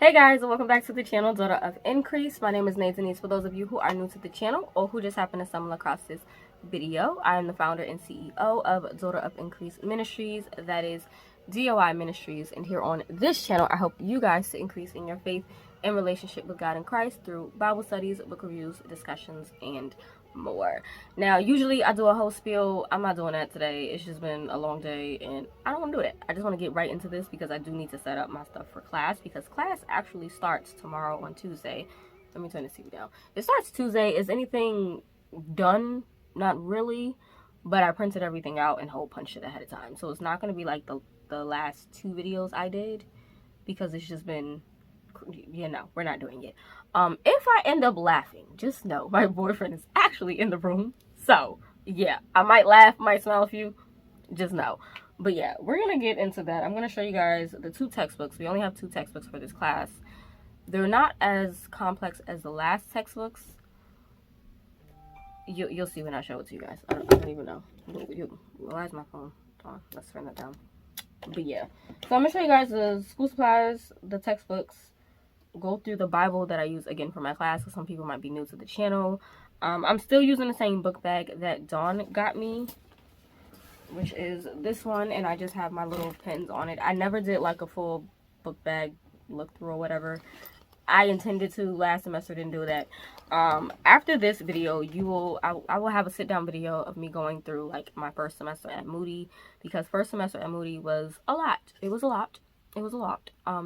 Hey guys, and welcome back to the channel, Daughter of Increase. My name is Denise. For those of you who are new to the channel or who just happen to stumble across this video, I am the founder and CEO of Daughter of Increase Ministries, that is DOI Ministries. And here on this channel, I help you guys to increase in your faith and relationship with God and Christ through Bible studies, book reviews, discussions, and more. Now, usually I do a whole spiel. I'm not doing that today. It's just been a long day and I don't want to do it. I just want to get right into this because I do need to set up my stuff for class, because class actually starts tomorrow on Tuesday. Let me turn this TV down. It starts Tuesday. Is anything done? Not really, but I printed everything out and hole punched it ahead of time. So it's not going to be like the last two videos I did, because it's just been, you know, we're not doing it. If I end up laughing, just know my boyfriend is actually in the room. So yeah, I might laugh, might smile a few, just know. But yeah, we're gonna get into that. I'm gonna show you guys the two textbooks. We only have two textbooks for this class. They're not as complex as the last textbooks. You'll see when I show it to you guys. I don't even know. Why is my phone on? Let's turn that down. But yeah, so I'm gonna show you guys the school supplies, the textbooks, go through the Bible that I use again for my class, because some people might be new to the channel. I'm still using the same book bag that Dawn got me, which is this one, and I just have my little pens on it. I never did like a full book bag look through or whatever. I intended to last semester, didn't do that. After this video, I will have a sit down video of me going through like my first semester at Moody, because first semester at Moody was a lot. It was a lot.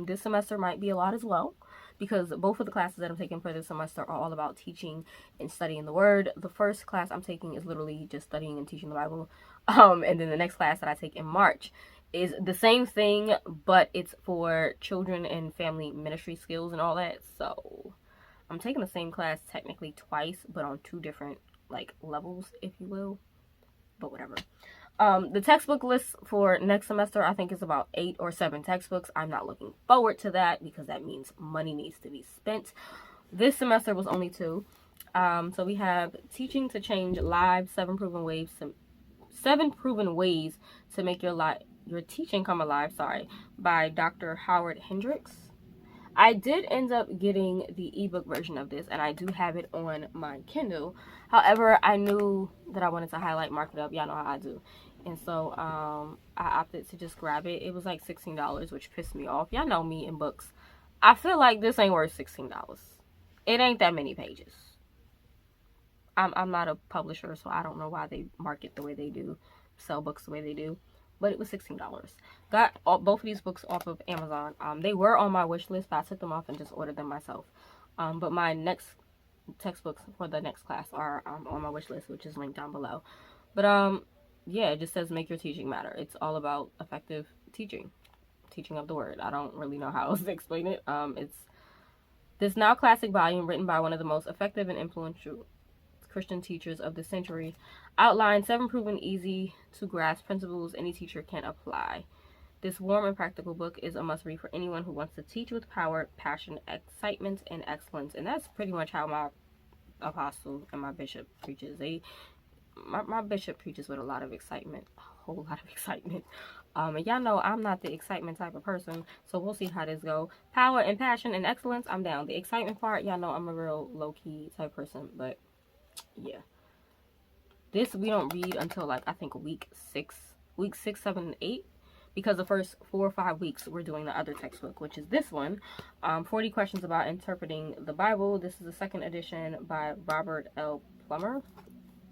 This semester might be a lot as well, because both of the classes that I'm taking for this semester are all about teaching and studying the Word. The first class I'm taking is literally just studying and teaching the Bible. And then the next class that I take in March is the same thing, but it's for children and family ministry skills and all that. So I'm taking the same class technically twice, but on two different like levels, if you will. But whatever. The textbook list for next semester, I think, is about 8 or 7 textbooks. I'm not looking forward to that, because that means money needs to be spent. This semester was only 2. So we have Teaching to Change Lives, 7 proven ways to make your teaching come alive, by Dr. Howard Hendricks. I did end up getting the ebook version of this, and I do have it on my Kindle. However, I knew that I wanted to highlight, mark it up. Y'all know how I do. And so I opted to just grab it. It was like $16, which pissed me off. Y'all know me in books. I feel like this ain't worth $16. It ain't that many pages. I'm not a publisher, so I don't know why they market the way they do, sell books the way they do. But it was $16. Got both of these books off of Amazon. They were on my wish list, but I took them off and just ordered them myself. But my next textbooks for the next class are on my wish list, which is linked down below. But yeah, it just says make your teaching matter. It's all about effective teaching of the Word. I don't really know how else to explain it. It's this now classic volume, written by one of the most effective and influential Christian teachers of the century, outlines 7 proven easy to grasp principles any teacher can apply. This warm and practical book is a must read for anyone who wants to teach with power, passion, excitement, and excellence. And that's pretty much how my apostle and my bishop preaches. My bishop preaches with a lot of excitement, a whole lot of excitement. And y'all know I'm not the excitement type of person, so we'll see how this go. Power and passion and excellence, I'm down. The excitement part, y'all know I'm a real low-key type person, but yeah. This we don't read until like I think week 6, 7, 8, because the first 4 or 5 weeks we're doing the other textbook, which is this one, 40 Questions About Interpreting the Bible. This is the second edition by Robert L. Plummer.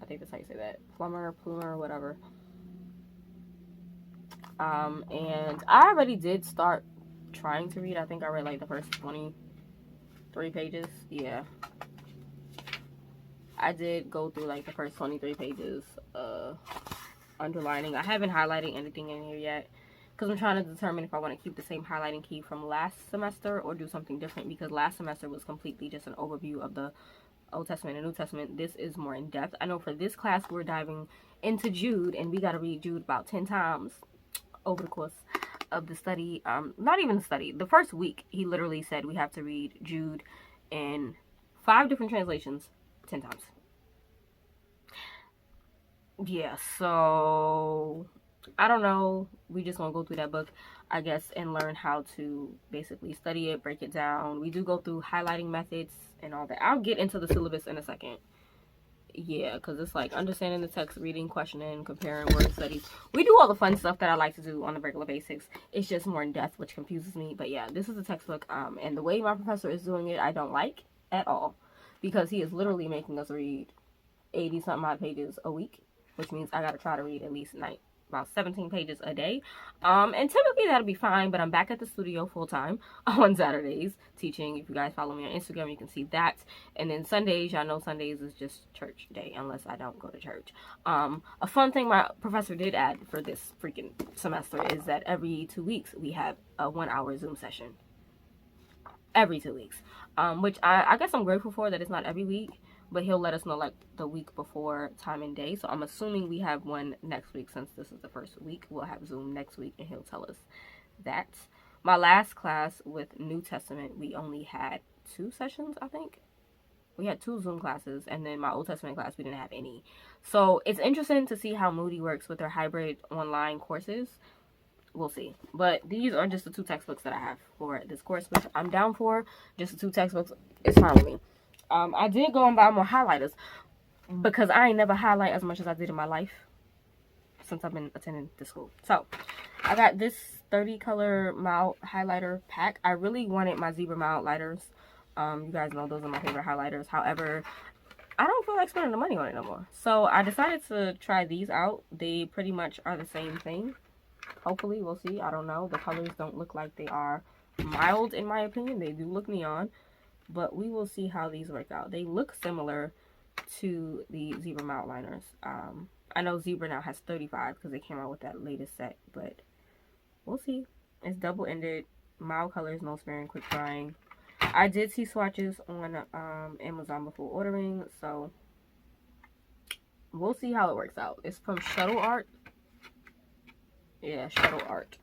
I think that's how you say that. Plummer, whatever. And I already did start trying to read. I think I read like the first 23 pages. Yeah. I did go through like the first 23 pages, underlining. I haven't highlighted anything in here yet, because I'm trying to determine if I want to keep the same highlighting key from last semester or do something different, because last semester was completely just an overview of the Old Testament and New Testament. This is more in depth. I know for this class we're diving into Jude, and we got to read Jude about 10 times over the course of the study. Not even the study. The first week he literally said we have to read Jude in 5 different translations 10 times. Yeah, so I don't know. We just gonna go through that book, I guess, and learn how to basically study it, break it down. We do go through highlighting methods and all that. I'll get into the syllabus in a second. Yeah, because it's like understanding the text, reading, questioning, comparing word studies. We do all the fun stuff that I like to do on the regular basics. It's just more in depth, which confuses me. But yeah, this is a textbook, and the way my professor is doing it, I don't like at all, because he is literally making us read 80 something odd pages a week, which means I gotta try to read at least about 17 pages a day. And typically that'll be fine, but I'm back at the studio full time on Saturdays teaching. If you guys follow me on Instagram, you can see that. And then Sundays, y'all know Sundays is just church day unless I don't go to church. A fun thing my professor did add for this freaking semester is that every 2 weeks we have a 1-hour Zoom session. Every 2 weeks. Which I guess I'm grateful for that it's not every week, but he'll let us know like the week before time and day. So I'm assuming we have one next week, since this is the first week. We'll have Zoom next week and he'll tell us that. My last class with New Testament, we only had 2 sessions, I think. We had 2 Zoom classes, and then my Old Testament class, we didn't have any. So it's interesting to see how Moody works with their hybrid online courses. We'll see. But these are just the 2 textbooks that I have for this course, which I'm down for. Just the 2 textbooks. It's fine with me. I did go and buy more highlighters, because I ain't never highlight as much as I did in my life since I've been attending this school. So I got this 30 color mild highlighter pack. I really wanted my zebra mild lighters. You guys know those are my favorite highlighters. However, I don't feel like spending the money on it no more. So I decided to try these out. They pretty much are the same thing. Hopefully, we'll see. I don't know. The colors don't look like they are mild in my opinion. They do look neon. But we will see how these work out. They look similar to the Zebra Mild liners. I know Zebra now has 35 because they came out with that latest set. But we'll see. It's double-ended. Mild colors, no sparing, quick drying. I did see swatches on Amazon before ordering. So we'll see how it works out. It's from Shuttle Art. Yeah, Shuttle Art.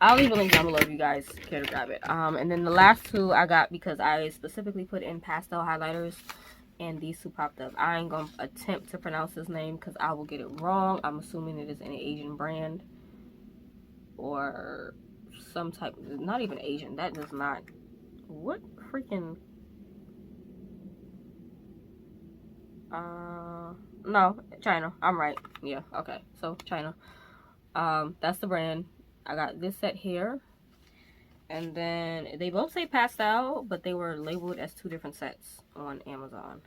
I'll leave a link down below if you guys care to grab it. And then the last 2 I got because I specifically put in pastel highlighters, and these 2 popped up. I ain't gonna attempt to pronounce this name because I will get it wrong. I'm assuming it is an Asian brand or some type. Not even Asian. That does not. What freaking? No, China. I'm right. Yeah. Okay. So China. That's the brand. I got this set here, and then they both say pastel, but they were labeled as 2 different sets on Amazon.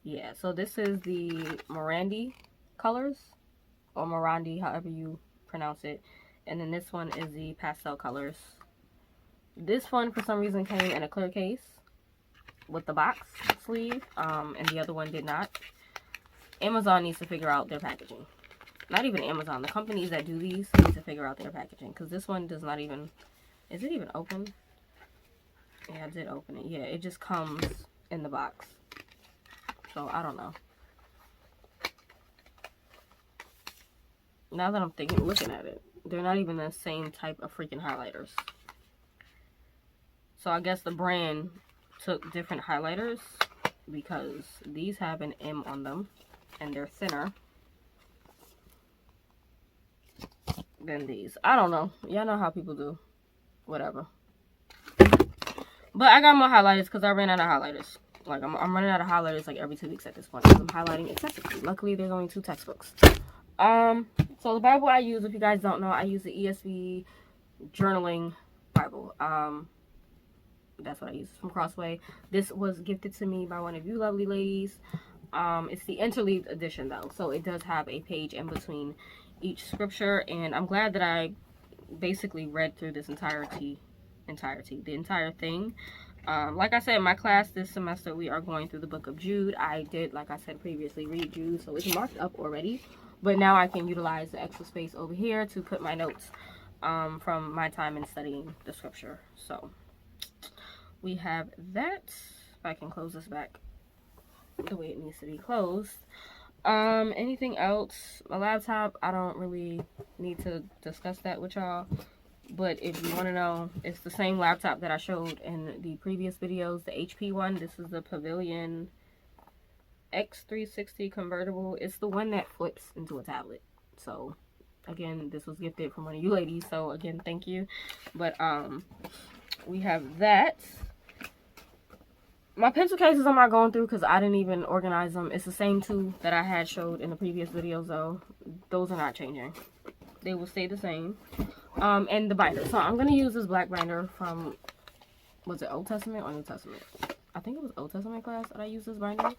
Yeah, so this is the Morandi colors, or Morandi, however you pronounce it, and then this one is the pastel colors. This one for some reason came in a clear case with the box sleeve, and the other one did not. Amazon needs to figure out their packaging. Not even Amazon. The companies that do these need to figure out their packaging. Because this one does not even... Is it even open? Yeah, I did open it. Yeah, it just comes in the box. So, I don't know. Now that I'm looking at it, they're not even the same type of freaking highlighters. So, I guess the brand took different highlighters, because these have an M on them, and they're thinner than these. I don't know. Y'all know how people do. Whatever. But I got more highlighters because I ran out of highlighters. Like, I'm running out of highlighters like every 2 weeks at this point because I'm highlighting excessively. Luckily, there's only 2 textbooks. So the Bible I use, if you guys don't know, I use the ESV journaling Bible. That's what I use from Crossway. This was gifted to me by one of you lovely ladies. It's the Interleaved edition though, so it does have a page in between each scripture, and I'm glad that I basically read through this the entire thing. Like I said, in my class this semester we are going through the book of Jude. I did, like I said previously, read Jude, so it's marked up already, but now I can utilize the extra space over here to put my notes from my time in studying the scripture. So we have that. If I can close this back the way it needs to be closed. Anything else? My laptop, I don't really need to discuss that with y'all, but if you want to know, it's the same laptop that I showed in the previous videos, the HP one. This is the Pavilion X360 convertible. It's the one that flips into a tablet. So again, this was gifted from one of you ladies, so again, thank you. But we have that. My pencil cases I'm not going through because I didn't even organize them. It's the same two that I had showed in the previous videos, though. Those are not changing. They will stay the same. And the binder. So I'm going to use this black binder from, was it Old Testament or New Testament? I think it was Old Testament class that I used this binder.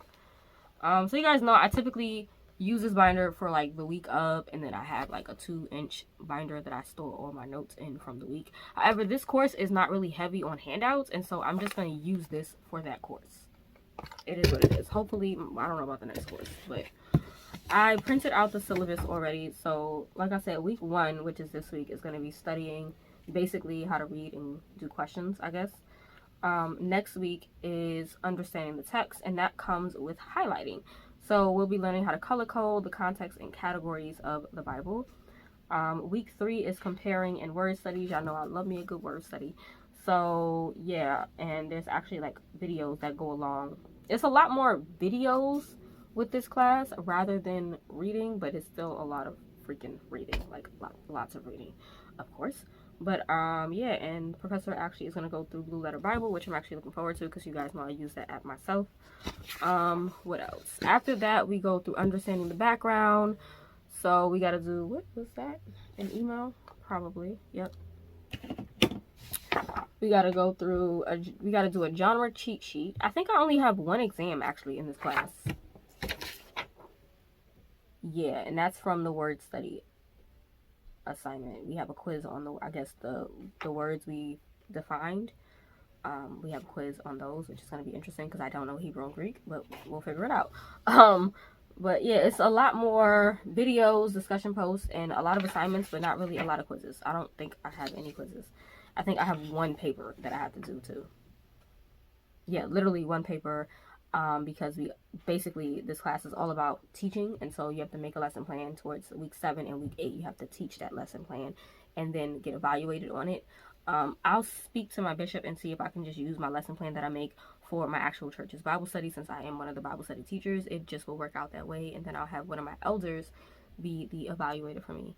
So you guys know I typically use this binder for like the week of, and then I have like a 2-inch binder that I store all my notes in from the week. However, this course is not really heavy on handouts, and so I'm just going to use this for that course. It is what it is. Hopefully, I don't know about the next course, but I printed out the syllabus already. So like I said, week 1, which is this week, is going to be studying basically how to read and do questions, I guess. Next week is understanding the text, and that comes with highlighting. So we'll be learning how to color code the context and categories of the Bible. Week 3 is comparing and word studies. Y'all know I love me a good word study. So yeah, and there's actually like videos that go along. It's a lot more videos with this class rather than reading, but it's still a lot of freaking reading, like lots of reading, of course. But yeah, and Professor actually is going to go through Blue Letter Bible, which I'm actually looking forward to because you guys know I use that app myself. What else? After that, we go through understanding the background. So we got to do, what was that? An email? Probably. Yep. We got to go through, we got to do a genre cheat sheet. I think I only have 1 exam actually in this class. Yeah, and that's from the word study assignment. We have a quiz on the, I guess, the words we defined. We have a quiz on those, which is going to be interesting because I don't know Hebrew and Greek, but we'll figure it out. But yeah, it's a lot more videos, discussion posts, and a lot of assignments, but not really a lot of quizzes. I don't think I have any quizzes. I think I have 1 paper that I have to do too. Yeah, literally 1 paper, because we basically, this class is all about teaching, and so you have to make a lesson plan towards week 7 and week 8. You have to teach that lesson plan and then get evaluated on it. I'll speak to my bishop and see if I can just use my lesson plan that I make for my actual church's Bible study. Since I am one of the Bible study teachers, it just will work out that way, and then I'll have one of my elders be the evaluator for me.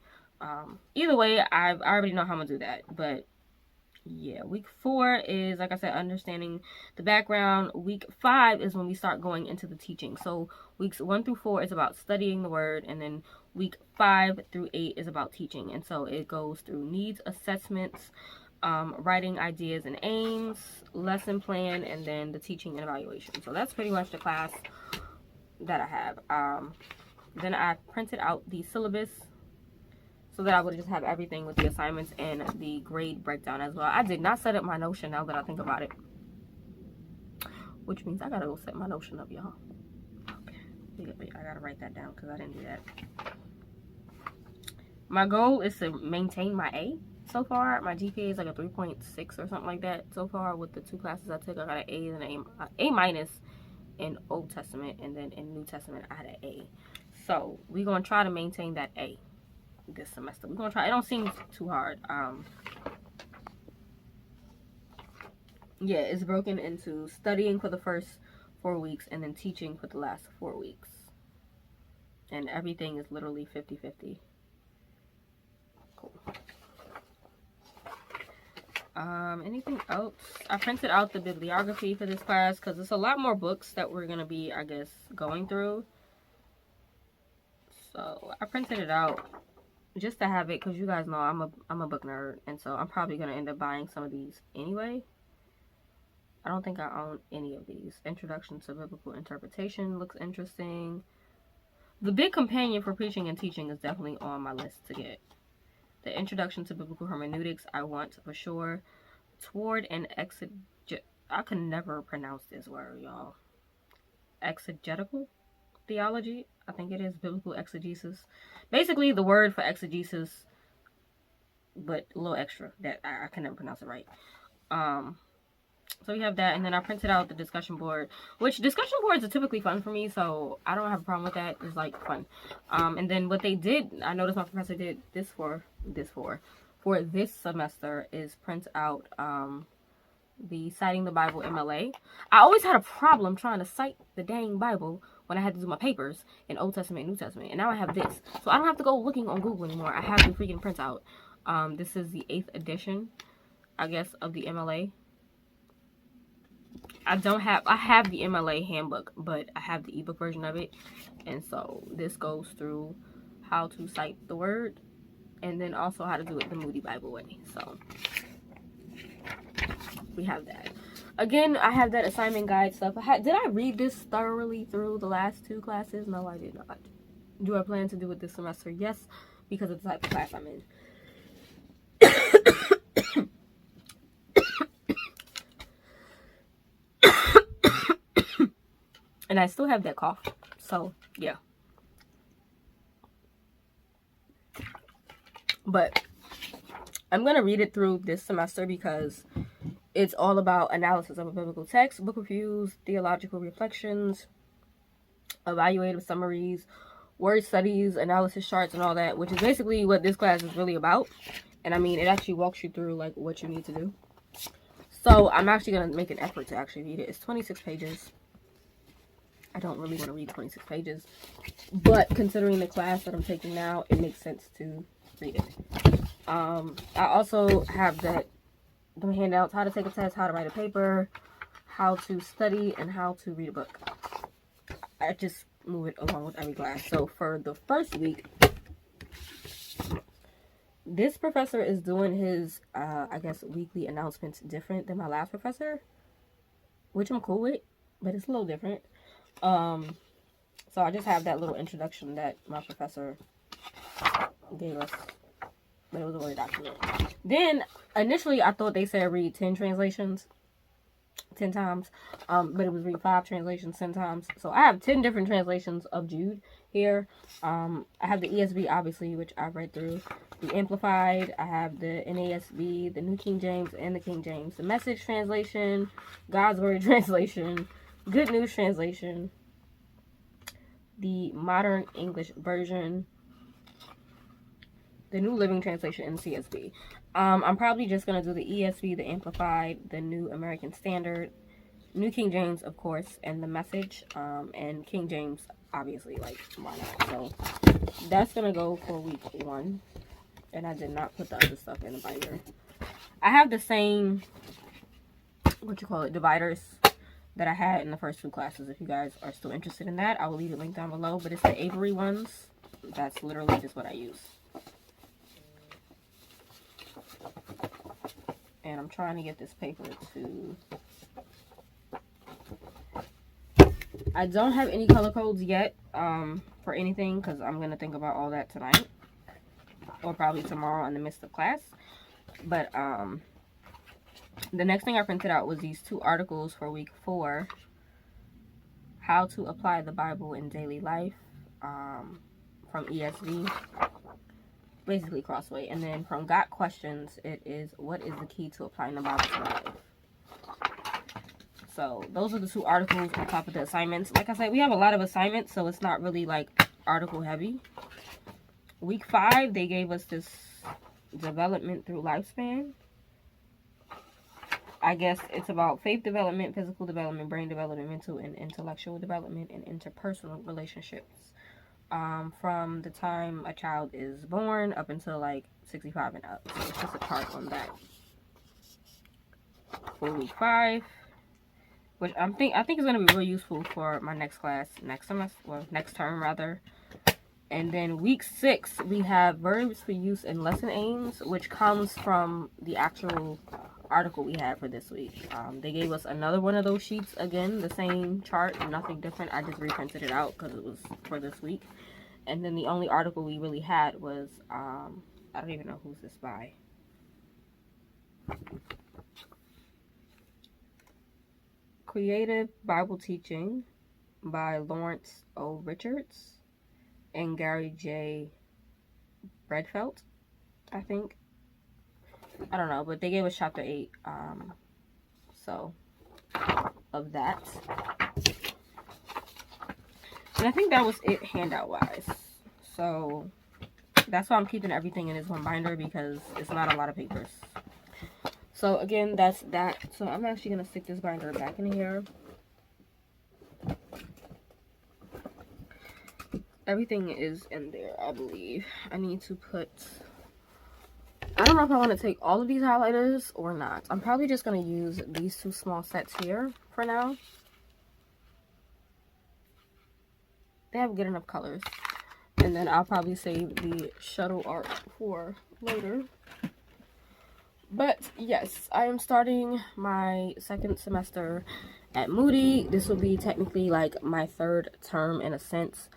Either way, I already know how I'm gonna do that. But yeah, week 4 is, like I said, understanding the background. Week 5 is when we start going into the teaching. So weeks 1 through 4 is about studying the word, and then week 5 through 8 is about teaching. And so it goes through needs assessments, writing ideas and aims, lesson plan, and then the teaching and evaluation. So that's pretty much the class that I have. Then I printed out the syllabus so that I would just have everything with the assignments and the grade breakdown as well. I did not set up my Notion now that I think about it, which means I gotta go set my Notion up, y'all. Okay, I gotta write that down because I didn't do that. My goal is to maintain my A. So far, my GPA is like a 3.6 or something like that. So far, with the 2 classes I took, I got an A and an A minus in Old Testament, and then in New Testament, I had an A. So we're gonna try to maintain that A this semester. We're gonna try. It don't seem too hard. Yeah, it's broken into studying for the first 4 weeks and then teaching for the last 4 weeks, and everything is literally 50-50. Cool. Anything else? I printed out the bibliography for this class because it's a lot more books that we're gonna be, I guess, going through. So I printed it out just to have it because you guys know I'm a book nerd, and so I'm probably gonna end up buying some of these anyway. I don't think I own any of these. Introduction to Biblical Interpretation looks interesting. The big companion for preaching and teaching is definitely on my list to get. The Introduction to Biblical Hermeneutics I want for sure. Toward an I can never pronounce this word, y'all. Exegetical theology, I think it is. Biblical exegesis. Basically the word for exegesis, but a little extra that I can never pronounce it right. So we have that, and then I printed out the discussion board, which discussion boards are typically fun for me, so I don't have a problem with that. It's like fun. And then what they did, I noticed my professor did this for this semester, is print out the Citing the Bible MLA. I always had a problem trying to cite the dang Bible when I had to do my papers in Old Testament and New Testament. And now I have this. So I don't have to go looking on Google anymore. I have the freaking printout. This is the 8th edition, I guess, of the MLA. I have the MLA handbook, but I have the ebook version of it. And so this goes through how to cite the word and then also how to do it the Moody Bible way. So we have that. Again, I have that assignment guide stuff. Did I read this thoroughly through the last 2 classes? No, I did not. Do I plan to do it this semester? Yes, because of the type of class I'm in. And I still have that cough. So, yeah. But I'm going to read it through this semester because it's all about analysis of a biblical text, book reviews, theological reflections, evaluative summaries, word studies, analysis charts, and all that, which is basically what this class is really about. And I mean, it actually walks you through like what you need to do. So I'm actually going to make an effort to actually read it. It's 26 pages. I don't really want to read 26 pages, but considering the class that I'm taking now, it makes sense to read it. I also have the handouts, how to take a test, how to write a paper, how to study, and how to read a book. I just move it along with every class. So for the first week, this professor is doing his, I guess, weekly announcements different than my last professor, which I'm cool with, but it's a little different. So I just have that little introduction that my professor gave us, but it was a Word document. Then initially I thought they said read 10 translations 10 times, but it was read 5 translations 10 times. So I have 10 different translations of Jude here. I have the ESV, obviously, which I've read through, the Amplified, I have the NASB, the New King James, and the King James, the Message translation, God's Word translation, Good News translation, the Modern English version, the New Living Translation, and CSB. I'm probably just going to do the ESV, the Amplified, the New American Standard, New King James, of course, and the Message, and King James, obviously, like, why not? So that's going to go for week 1, and I did not put the other stuff in the binder. I have the same, dividers that I had in the first 2 classes. If you guys are still interested in that, I will leave a link down below, but it's the Avery ones. That's literally just what I use. And I'm trying to get this paper to... I don't have any color codes yet for anything because I'm going to think about all that tonight. Or probably tomorrow in the midst of class. But the next thing I printed out was these 2 articles for week 4. How to apply the Bible in daily life from ESV. Basically Crossway. And then from Got Questions, it is what is the key to applying the Bible to life. So those are the 2 articles on top of the assignments. Like I said, we have a lot of assignments, so it's not really like article heavy. Week 5, they gave us this development through lifespan. I guess it's about faith development, physical development, brain development, mental and intellectual development, and interpersonal relationships. From the time a child is born up until like 65 and up. So it's just a chart on that. For week 5, which I think is going to be really useful for my next class, next semester, well, next term rather. And then week 6, we have verbs for use in lesson aims, which comes from the actual article we had for this week. They gave us another one of those sheets, again, the same chart, nothing different. I just reprinted it out because it was for this week. And then the only article we really had was, I don't even know who's this by. Creative Bible Teaching by Lawrence O. Richards and Gary J. Bredfeld, I think. I don't know, but they gave us chapter 8, so, of that. And I think that was it handout-wise. So, that's why I'm keeping everything in this one binder, because it's not a lot of papers. So, again, that's that. So, I'm actually going to stick this binder back in here. everything is in there, I believe. I need to put, I don't know if I want to take all of these highlighters or not. I'm probably just going to use these 2 small sets here for now. They have good enough colors. And then I'll probably save the shuttle art for later. But yes, I am starting my 2nd semester at Moody. This will be technically like my 3rd term in a sense,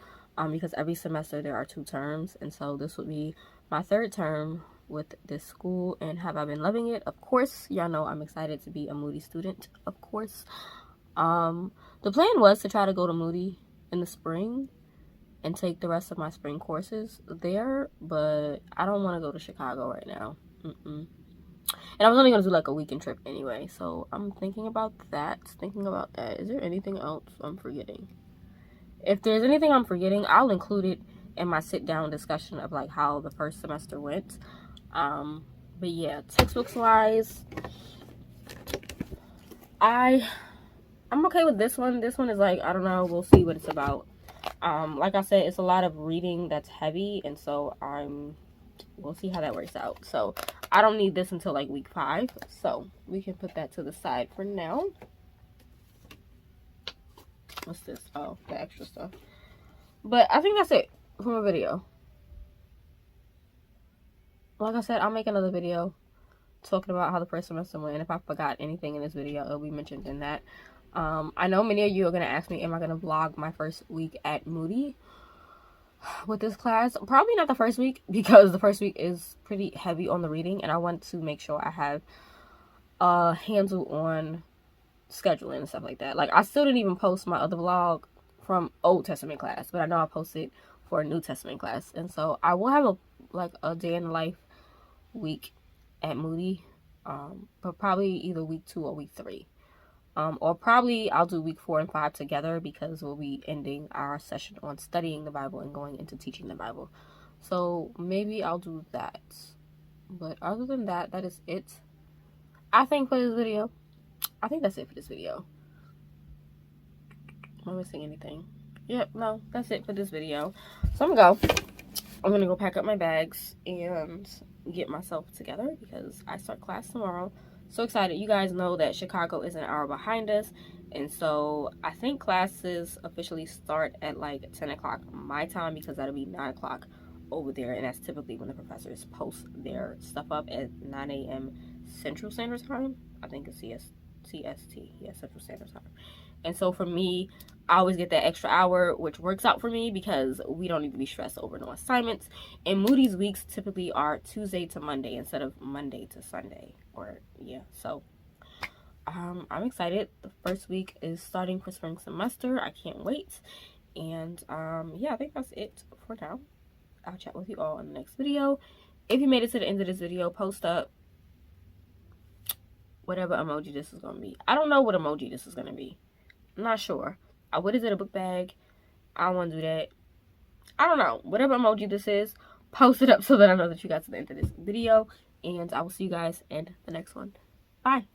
because every semester there are 2 terms, and so this will be my 3rd term with this school. And have I been loving it? Of course. Y'all know I'm excited to be a Moody student, of course. The plan was to try to go to Moody in the spring and take the rest of my spring courses there, but I don't want to go to Chicago right now. And I was only going to do like a weekend trip anyway, so I'm thinking about that. Is there anything else I'm forgetting? If there's anything I'm forgetting, I'll include it in my sit-down discussion of like how the 1st semester went. But yeah, textbooks wise, I'm okay with this one. This one is like, I don't know, we'll see what it's about. Like I said, it's a lot of reading that's heavy, and so we'll see how that works out. So I don't need this until like week 5, so we can put that to the side for now. What's this? Oh, the extra stuff. But I think that's it from a video. Like I said, I'll make another video talking about how the 1st semester went, and if I forgot anything in this video, it'll be mentioned in that. I know many of you are going to ask me, am I going to vlog my 1st week at Moody with this class? Probably not the 1st week, because the 1st week is pretty heavy on the reading, and I want to make sure I have a handle on scheduling and stuff like that. Like, I still didn't even post my other vlog from Old Testament class, but I know I posted for a New Testament class, and so I will have a day in the life week at Moody, but probably either week 2 or week 3. Or probably I'll do week 4 and 5 together, because we'll be ending our session on studying the Bible and going into teaching the Bible. So maybe I'll do that. But other than that, that is it, I think, for this video. I think that's it for this video. Am I missing anything? Yep, no, that's it for this video. So I'm gonna go pack up my bags and get myself together, because I start class tomorrow. So excited. You guys know that Chicago is an hour behind us, and so I think classes officially start at like 10 o'clock my time, because that'll be 9 o'clock over there, and that's typically when the professors post their stuff up at 9 a.m. Central Standard Time. I think it's CST, yeah, Central Standard Time. And so for me, I always get that extra hour, which works out for me because we don't need to be stressed over no assignments. And Moody's weeks typically are Tuesday to Monday instead of Monday to Sunday. Or yeah, so I'm excited. The 1st week is starting for spring semester. I can't wait. And yeah, I think that's it for now. I'll chat with you all in the next video. If you made it to the end of this video, post up whatever emoji this is gonna be. I don't know what emoji this is gonna be. I'm not sure. What is it, a book bag? I don't want to do that. I don't know. Whatever emoji this is, post it up so that I know that you got to the end of this video. And I will see you guys in the next one. Bye.